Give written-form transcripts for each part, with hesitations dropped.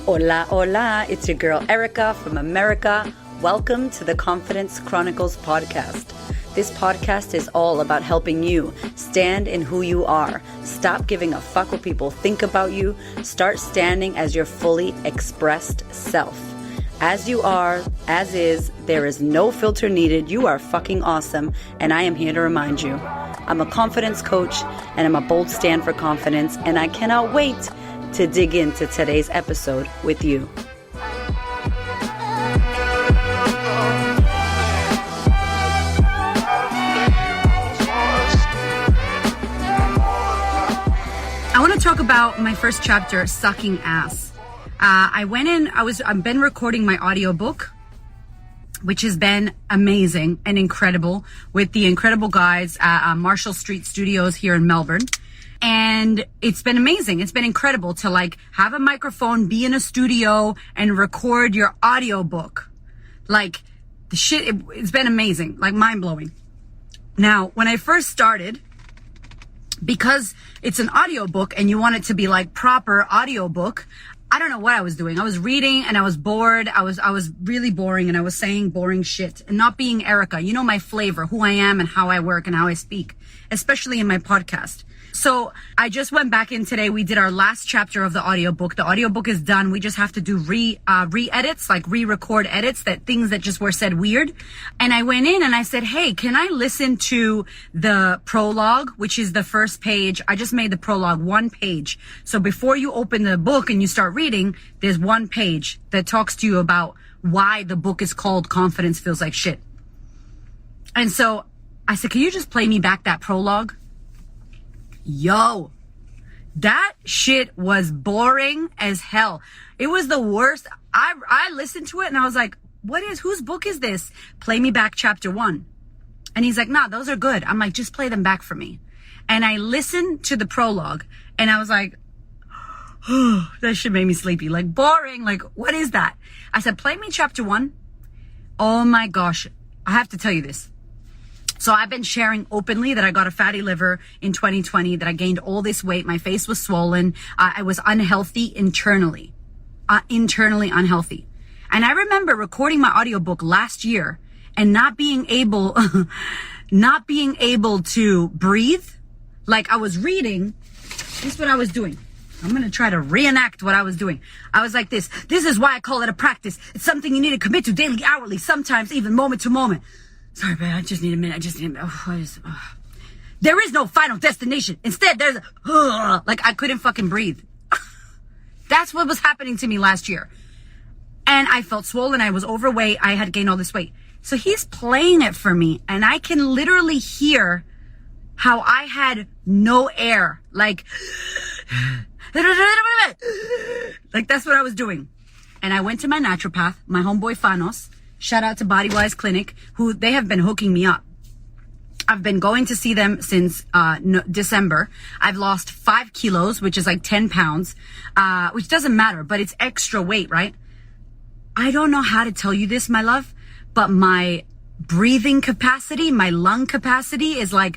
Hola, hola, it's your girl Erika from America. Welcome to the Confidence Chronicles podcast. This podcast is all about helping you stand in who you are. Stop giving a fuck what people think about you. Start standing as your fully expressed self. As you are, as is, there is no filter needed. You are fucking awesome, and I am here to remind you. I'm a confidence coach, and I'm a bold stand for confidence, and I cannot wait to dig into today's episode with you. I want to talk about my first chapter, Sucking Ass. I've been recording my audiobook, which has been amazing and incredible with the incredible guys at Marshall Street Studios here in Melbourne. And it's been amazing. It's been incredible to have a microphone, be in a studio and record your audiobook. It's been amazing, mind blowing. Now, when I first started, because it's an audiobook and you want it to be proper audiobook, I don't know what I was doing. I was reading and I was bored. I was really boring and I was saying boring shit and not being Erika. You know my flavor, who I am and how I work and how I speak, especially in my podcast. So I just went back in today. We did our last chapter of the audiobook. The audiobook is done. We just have to do re-edits, re-record edits, things that just were said weird. And I went in and I said, hey, can I listen to the prologue, which is the first page? I just made the prologue one page. So before you open the book and you start reading, there's one page that talks to you about why the book is called Confidence Feels Like Shit. And so I said, can you just play me back that prologue? Yo, that shit was boring as hell. It was the worst. I listened to it and I was like, whose book is this? Play me back chapter 1. And he's like, nah, those are good. I'm like, just play them back for me. And I listened to the prologue and I was like, oh, that shit made me sleepy. Boring. What is that? I said, play me chapter 1. Oh my gosh. I have to tell you this. So I've been sharing openly that I got a fatty liver in 2020, that I gained all this weight. My face was swollen. I was unhealthy internally unhealthy. And I remember recording my audiobook last year and not being able to breathe. I was reading. This is what I was doing. I'm going to try to reenact what I was doing. I was like this. This is why I call it a practice. It's something you need to commit to daily, hourly, sometimes even moment to moment. Sorry, babe, I just need a minute. There is no final destination. Instead, there's I couldn't fucking breathe. That's what was happening to me last year. And I felt swollen. I was overweight. I had gained all this weight. So he's playing it for me. And I can literally hear how I had no air. That's what I was doing. And I went to my naturopath, my homeboy Fanos. Shout out to Bodywise Clinic, who they have been hooking me up. I've been going to see them since December. I've lost 5 kilos, which is 10 pounds, which doesn't matter, but it's extra weight, right? I don't know how to tell you this, my love, but my breathing capacity, my lung capacity is I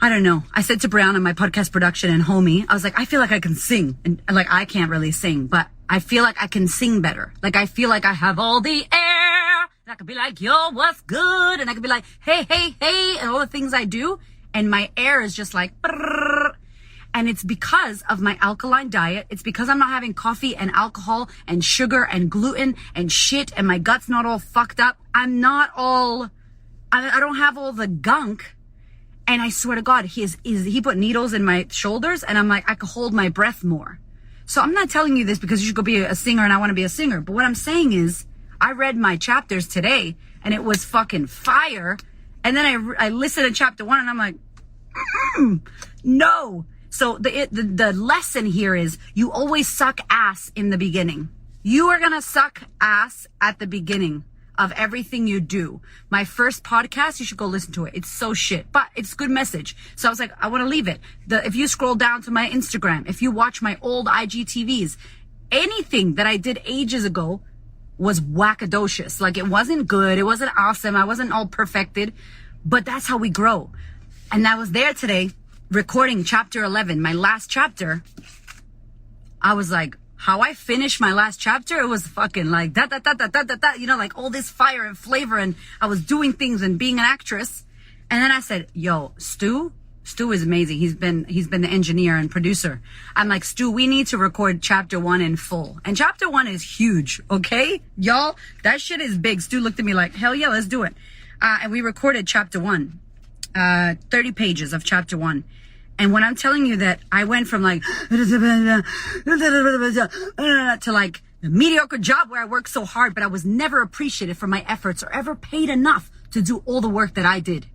don't know. I said to Brianna, my podcast production and homie, I was like, I feel like I can sing. And I can't really sing, but I feel like I can sing better. I feel like I have all the air. And I could be like, yo, what's good? And I could be like, hey, hey, hey, and all the things I do. And my air is just brrr. And it's because of my alkaline diet. It's because I'm not having coffee and alcohol and sugar and gluten and shit. And my gut's not all fucked up. I don't have all the gunk. And I swear to God, he put needles in my shoulders and I'm like, I could hold my breath more. So I'm not telling you this because you should go be a singer and I want to be a singer. But what I'm saying is I read my chapters today and it was fucking fire. And then I listened to chapter 1 and I'm like, no. So the lesson here is you always suck ass in the beginning. You are going to suck ass at the beginning of everything you do. My first podcast, you should go listen to it. It's so shit, but it's good message. So I was like, I want to leave it. If you scroll down to my Instagram, if you watch my old IGTVs, anything that I did ages ago was wackadocious. It wasn't good. It wasn't awesome. I wasn't all perfected, but that's how we grow. And I was there today recording chapter 11, my last chapter. I was like, how I finished my last chapter, it was fucking like that, like all this fire and flavor, and I was doing things and being an actress. And then I said, yo, Stu is amazing. He's been the engineer and producer. I'm like, Stu, we need to record chapter 1 in full. And chapter 1 is huge, okay? Y'all, that shit is big. Stu looked at me like, hell yeah, let's do it. And we recorded chapter 1, 30 pages of chapter 1. And when I'm telling you that I went from like, to like a mediocre job where I worked so hard, but I was never appreciated for my efforts or ever paid enough to do all the work that I did.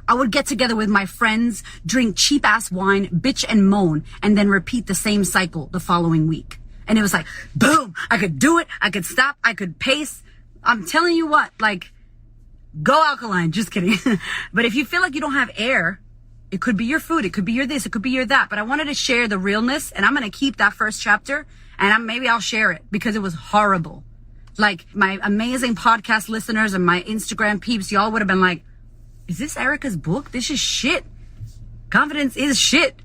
I would get together with my friends, drink cheap ass wine, bitch and moan, and then repeat the same cycle the following week. And it was like, boom, I could do it. I could stop. I could pace. I'm telling you what, like, go alkaline. Just kidding. But if you feel like you don't have air, it could be your food. It could be your this. It could be your that. But I wanted to share the realness, and I'm going to keep that first chapter, and maybe I'll share it because it was horrible. Like, my amazing podcast listeners and my Instagram peeps, y'all would have been like, is this Erika's book? This is shit. Confidence is shit.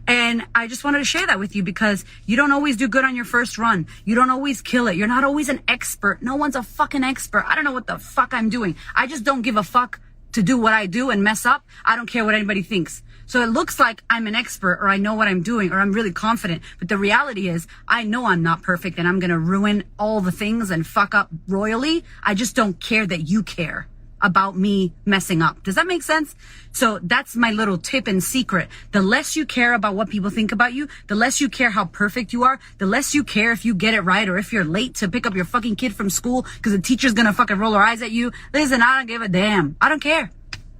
And I just wanted to share that with you because you don't always do good on your first run. You don't always kill it. You're not always an expert. No one's a fucking expert. I don't know what the fuck I'm doing. I just don't give a fuck to do what I do and mess up. I don't care what anybody thinks. So it looks like I'm an expert or I know what I'm doing or I'm really confident. But the reality is I know I'm not perfect and I'm going to ruin all the things and fuck up royally. I just don't care that you care about me messing up. Does that make sense? So that's my little tip and secret. The less you care about what people think about you, the less you care how perfect you are, the less you care if you get it right or if you're late to pick up your fucking kid from school because the teacher's gonna fucking roll her eyes at you. Listen, I don't give a damn. I don't care.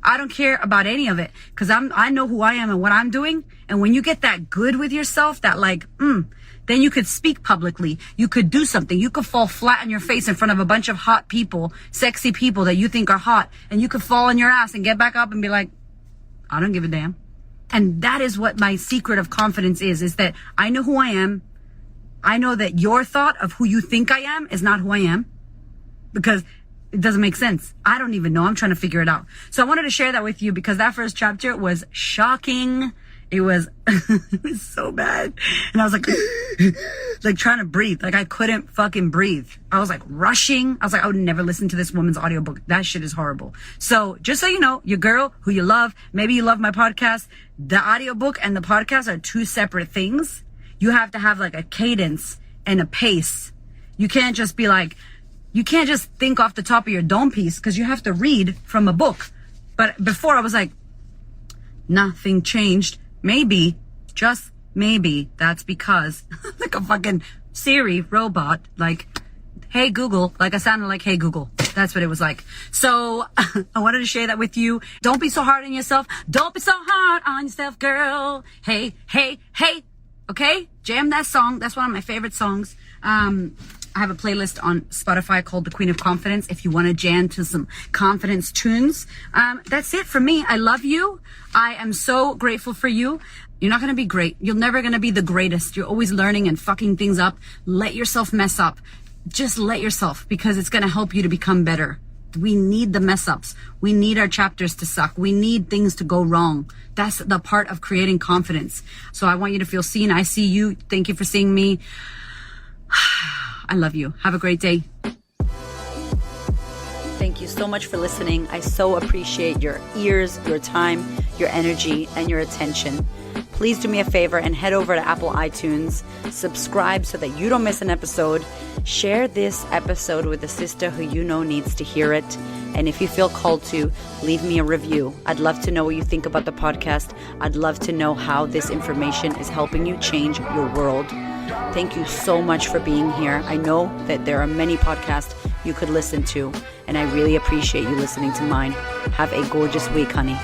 I don't care about any of it because I know who I am and what I'm doing. And when you get that good with yourself, that like, then you could speak publicly. You could do something. You could fall flat on your face in front of a bunch of hot people, sexy people that you think are hot. And you could fall on your ass and get back up and be like, I don't give a damn. And that is what my secret of confidence is that I know who I am. I know that your thought of who you think I am is not who I am because it doesn't make sense. I don't even know. I'm trying to figure it out. So I wanted to share that with you because that first chapter was shocking. It was, it was so bad. And I was like, like trying to breathe. Like I couldn't fucking breathe. I was like rushing. I was like, I would never listen to this woman's audiobook. That shit is horrible. So just so you know, your girl who you love, maybe you love my podcast. The audiobook and the podcast are two separate things. You have to have like a cadence and a pace. You can't just be like, you can't just think off the top of your dome piece because you have to read from a book. But before I was like, nothing changed. Maybe, just maybe, that's because, like a fucking Siri robot, like, hey Google, like I sounded like, hey Google. That's what it was like. So I wanted to share that with you. Don't be so hard on yourself. Don't be so hard on yourself, girl. Hey, hey, hey. Okay? Jam that song. That's one of my favorite songs. I have a playlist on Spotify called The Queen of Confidence if you want to jam to some confidence tunes. That's it for me. I love you. I am so grateful for you. You're not going to be great. You're never going to be the greatest. You're always learning and fucking things up. Let yourself mess up. Just let yourself because it's going to help you to become better. We need the mess ups. We need our chapters to suck. We need things to go wrong. That's the part of creating confidence. So I want you to feel seen. I see you. Thank you for seeing me. I love you. Have a great day. Thank you so much for listening. I so appreciate your ears, your time, your energy, and your attention. Please do me a favor and head over to Apple iTunes. Subscribe so that you don't miss an episode. Share this episode with a sister who you know needs to hear it. And if you feel called to, leave me a review. I'd love to know what you think about the podcast. I'd love to know how this information is helping you change your world. Thank you so much for being here. I know that there are many podcasts you could listen to, and I really appreciate you listening to mine. Have a gorgeous week, honey.